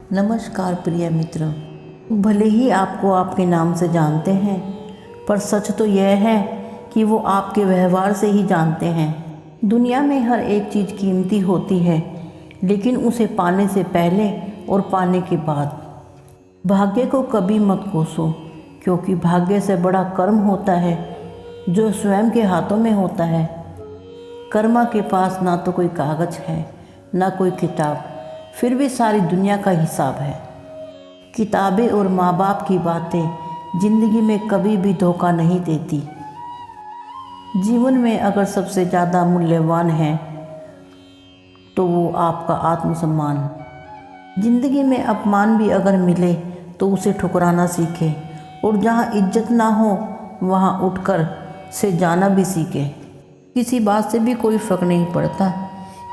नमस्कार प्रिय मित्र। भले ही आपको आपके नाम से जानते हैं, पर सच तो यह है कि वो आपके व्यवहार से ही जानते हैं। दुनिया में हर एक चीज़ कीमती होती है, लेकिन उसे पाने से पहले और पाने के बाद। भाग्य को कभी मत कोसो, क्योंकि भाग्य से बड़ा कर्म होता है जो स्वयं के हाथों में होता है। कर्मा के पास ना तो कोई कागज है, ना कोई किताब, फिर भी सारी दुनिया का हिसाब है। किताबें और माँ बाप की बातें जिंदगी में कभी भी धोखा नहीं देती। जीवन में अगर सबसे ज़्यादा मूल्यवान है तो वो आपका आत्मसम्मान। जिंदगी में अपमान भी अगर मिले तो उसे ठुकराना सीखे, और जहाँ इज्जत ना हो वहाँ उठकर से जाना भी सीखे। किसी बात से भी कोई फ़र्क नहीं पड़ता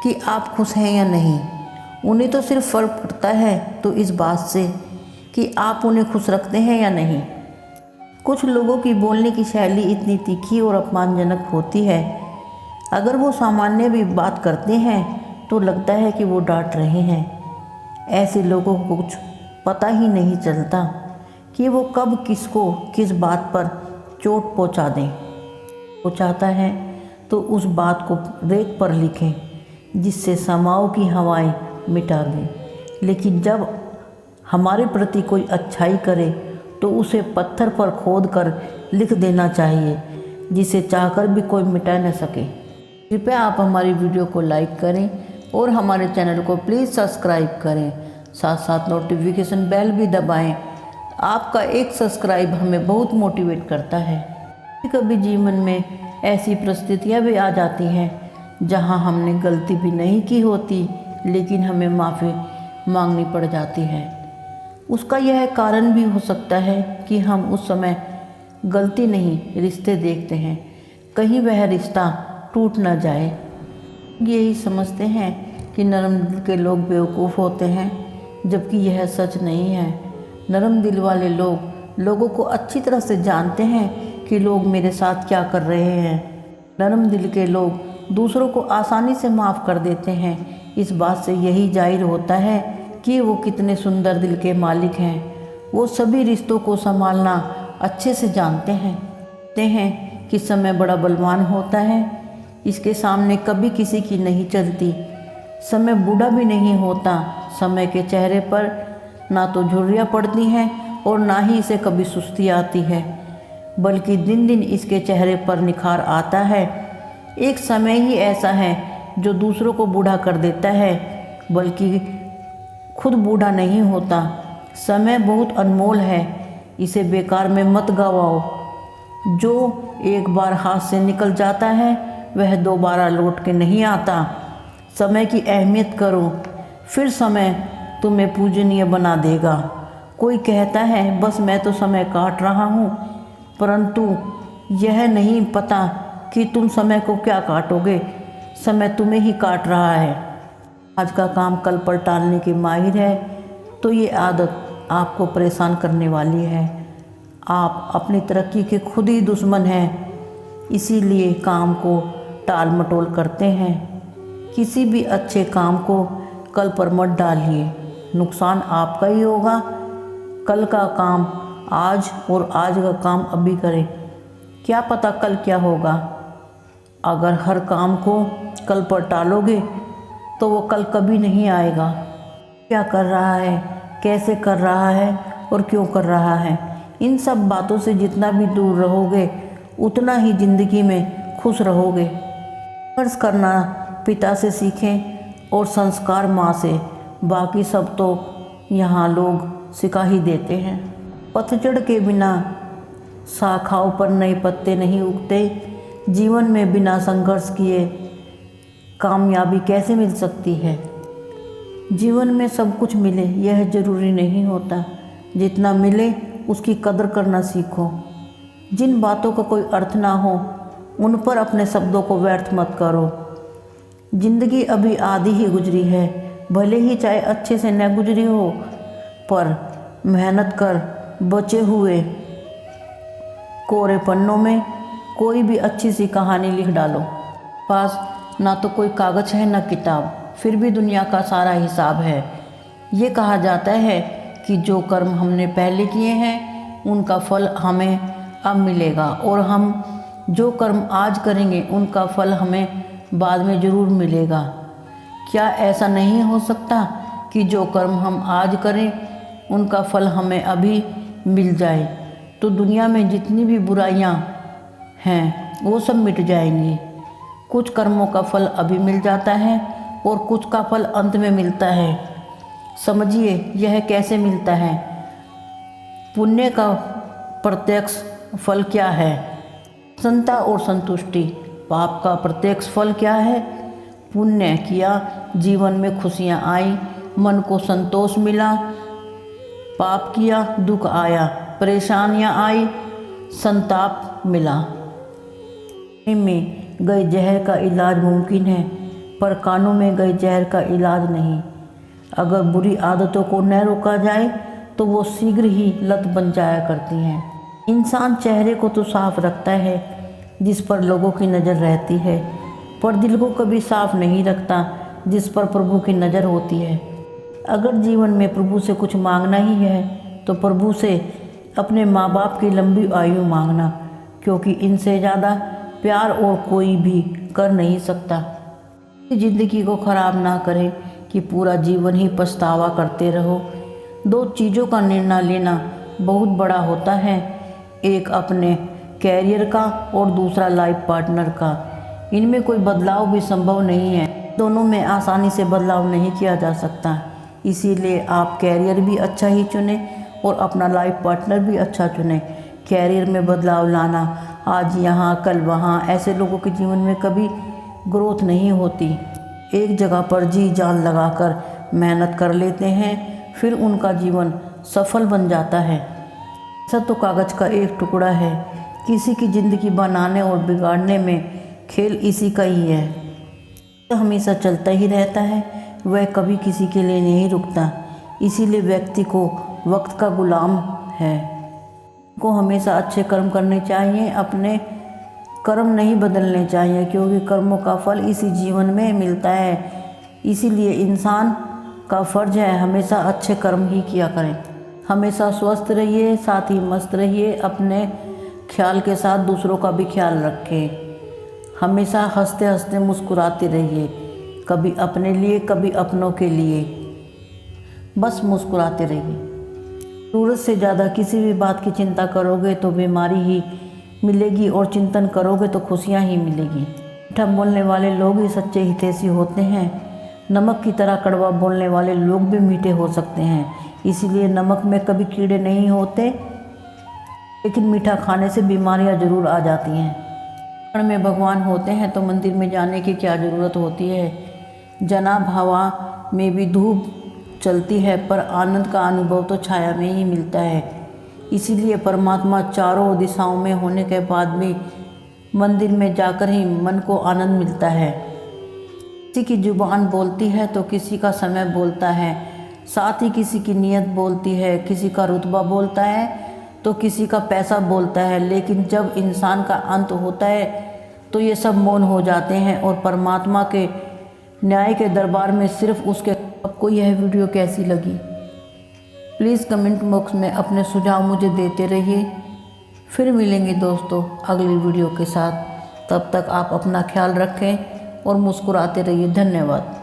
कि आप खुश हैं या नहीं, उन्हें तो सिर्फ फ़र्क पड़ता है तो इस बात से कि आप उन्हें खुश रखते हैं या नहीं। कुछ लोगों की बोलने की शैली इतनी तीखी और अपमानजनक होती है, अगर वो सामान्य भी बात करते हैं तो लगता है कि वो डांट रहे हैं। ऐसे लोगों को कुछ पता ही नहीं चलता कि वो कब किसको किस बात पर चोट पहुंचा दें। वो चाहता है तो उस बात को रेत पर लिखें जिससे समाओं की हवाएं मिटा दें, लेकिन जब हमारे प्रति कोई अच्छाई करे तो उसे पत्थर पर खोद कर लिख देना चाहिए, जिसे चाहकर भी कोई मिटा न सके। कृपया आप हमारी वीडियो को लाइक करें और हमारे चैनल को प्लीज़ सब्सक्राइब करें, साथ साथ नोटिफिकेशन बेल भी दबाएं। आपका एक सब्सक्राइब हमें बहुत मोटिवेट करता है। कभी जीवन में ऐसी परिस्थितियाँ भी आ जाती हैं जहां हमने गलती भी नहीं की होती, लेकिन हमें माफ़ी मांगनी पड़ जाती है। उसका यह कारण भी हो सकता है कि हम उस समय गलती नहीं रिश्ते देखते हैं, कहीं वह रिश्ता टूट ना जाए। यही समझते हैं कि नरम दिल के लोग बेवकूफ़ होते हैं, जबकि यह सच नहीं है। नरम दिल वाले लोग लोगों को अच्छी तरह से जानते हैं कि लोग मेरे साथ क्या कर रहे हैं। नरम दिल के लोग दूसरों को आसानी से माफ़ कर देते हैं। इस बात से यही जाहिर होता है कि वो कितने सुंदर दिल के मालिक हैं। वो सभी रिश्तों को संभालना अच्छे से जानते हैं कि समय बड़ा बलवान होता है, इसके सामने कभी किसी की नहीं चलती। समय बूढ़ा भी नहीं होता, समय के चेहरे पर ना तो झुर्रियाँ पड़ती हैं और ना ही इसे कभी सुस्ती आती है, बल्कि दिन दिन इसके चेहरे पर निखार आता है। एक समय ही ऐसा है जो दूसरों को बूढ़ा कर देता है, बल्कि खुद बूढ़ा नहीं होता। समय बहुत अनमोल है, इसे बेकार में मत गवाओ। जो एक बार हाथ से निकल जाता है वह दोबारा लौट के नहीं आता। समय की अहमियत करो, फिर समय तुम्हें पूजनीय बना देगा। कोई कहता है बस मैं तो समय काट रहा हूँ, परंतु यह नहीं पता कि तुम समय को क्या काटोगे। समय तुम्हें ही काट रहा है। आज का काम कल पर टालने की माहिर है तो ये आदत आपको परेशान करने वाली है। आप अपनी तरक्की के खुद ही दुश्मन हैं, इसीलिए काम को टाल मटोल करते हैं। किसी भी अच्छे काम को कल पर मत डालिए, नुकसान आपका ही होगा। कल का काम आज और आज का काम अभी करें, क्या पता कल क्या होगा। अगर हर काम को कल पर टालोगे तो वो कल कभी नहीं आएगा। क्या कर रहा है, कैसे कर रहा है और क्यों कर रहा है, इन सब बातों से जितना भी दूर रहोगे उतना ही ज़िंदगी में खुश रहोगे। संघर्ष करना पिता से सीखें और संस्कार माँ से, बाकी सब तो यहाँ लोग सिखा ही देते हैं। पतझड़ के बिना शाखाओं पर नए पत्ते नहीं उगते। जीवन में बिना संघर्ष किए कामयाबी कैसे मिल सकती है। जीवन में सब कुछ मिले यह जरूरी नहीं होता, जितना मिले उसकी कदर करना सीखो। जिन बातों का कोई अर्थ ना हो उन पर अपने शब्दों को व्यर्थ मत करो। जिंदगी अभी आधी ही गुजरी है, भले ही चाहे अच्छे से न गुजरी हो, पर मेहनत कर बचे हुए कोरे पन्नों में कोई भी अच्छी सी कहानी लिख डालो। पास ना तो कोई कागज़ है ना किताब, फिर भी दुनिया का सारा हिसाब है। ये कहा जाता है कि जो कर्म हमने पहले किए हैं उनका फल हमें अब मिलेगा, और हम जो कर्म आज करेंगे उनका फल हमें बाद में ज़रूर मिलेगा। क्या ऐसा नहीं हो सकता कि जो कर्म हम आज करें उनका फल हमें अभी मिल जाए, तो दुनिया में जितनी भी बुराइयां हैं वो सब मिट जाएंगी। कुछ कर्मों का फल अभी मिल जाता है और कुछ का फल अंत में मिलता है। समझिए यह कैसे मिलता है। पुण्य का प्रत्यक्ष फल क्या है? प्रसन्नता और संतुष्टि। पाप का प्रत्यक्ष फल क्या है? पुण्य किया, जीवन में खुशियाँ आई, मन को संतोष मिला। पाप किया, दुख आया, परेशानियाँ आई, संताप मिला। में गए जहर का इलाज मुमकिन है, पर कानों में गए जहर का इलाज नहीं। अगर बुरी आदतों को न रोका जाए तो वो शीघ्र ही लत बन जाया करती हैं। इंसान चेहरे को तो साफ रखता है जिस पर लोगों की नज़र रहती है, पर दिल को कभी साफ नहीं रखता जिस पर प्रभु की नज़र होती है। अगर जीवन में प्रभु से कुछ मांगना ही है तो प्रभु से अपने माँ बाप की लंबी आयु मांगना, क्योंकि इनसे ज़्यादा प्यार और कोई भी कर नहीं सकता। ज़िंदगी को ख़राब ना करें कि पूरा जीवन ही पछतावा करते रहो। दो चीज़ों का निर्णय लेना बहुत बड़ा होता है, एक अपने कैरियर का और दूसरा लाइफ पार्टनर का। इनमें कोई बदलाव भी संभव नहीं है, दोनों में आसानी से बदलाव नहीं किया जा सकता। इसीलिए आप कैरियर भी अच्छा ही चुनें और अपना लाइफ पार्टनर भी अच्छा चुनें। कैरियर में बदलाव लाना, आज यहाँ कल वहाँ, ऐसे लोगों के जीवन में कभी ग्रोथ नहीं होती। एक जगह पर जी जान लगाकर मेहनत कर लेते हैं, फिर उनका जीवन सफल बन जाता है। ऐसा तो कागज़ का एक टुकड़ा है, किसी की ज़िंदगी बनाने और बिगाड़ने में खेल इसी का ही है। तो हमेशा चलता ही रहता है, वह कभी किसी के लिए नहीं रुकता। इसीलिए व्यक्ति को वक्त का गुलाम है। को हमेशा अच्छे कर्म करने चाहिए, अपने कर्म नहीं बदलने चाहिए, क्योंकि कर्मों का फल इसी जीवन में मिलता है। इसीलिए इंसान का फ़र्ज है हमेशा अच्छे कर्म ही किया करें। हमेशा स्वस्थ रहिए, साथ ही मस्त रहिए, अपने ख्याल के साथ दूसरों का भी ख्याल रखें। हमेशा हंसते हंसते मुस्कुराते रहिए, कभी अपने लिए कभी अपनों के लिए, बस मुस्कुराते रहिए। ज़रूरत से ज़्यादा किसी भी बात की चिंता करोगे तो बीमारी ही मिलेगी, और चिंतन करोगे तो खुशियाँ ही मिलेगी। मीठा बोलने वाले लोग ही सच्चे हितैषी होते हैं। नमक की तरह कड़वा बोलने वाले लोग भी मीठे हो सकते हैं। इसीलिए नमक में कभी कीड़े नहीं होते, लेकिन मीठा खाने से बीमारियां ज़रूर आ जाती हैं। घर में भगवान होते हैं तो मंदिर में जाने की क्या ज़रूरत होती है। जनाब हवा में भी धूप चलती है, पर आनंद का अनुभव तो छाया में ही मिलता है। इसीलिए परमात्मा चारों दिशाओं में होने के बाद भी मंदिर में जाकर ही मन को आनंद मिलता है। किसी की जुबान बोलती है तो किसी का समय बोलता है, साथ ही किसी की नीयत बोलती है, किसी का रुतबा बोलता है तो किसी का पैसा बोलता है। लेकिन जब इंसान का अंत होता है तो ये सब मौन हो जाते हैं और परमात्मा के न्याय के दरबार में सिर्फ उसके। आपको यह वीडियो कैसी लगी प्लीज़ कमेंट बॉक्स में अपने सुझाव मुझे देते रहिए। फिर मिलेंगे दोस्तों अगली वीडियो के साथ। तब तक आप अपना ख्याल रखें और मुस्कुराते रहिए। धन्यवाद।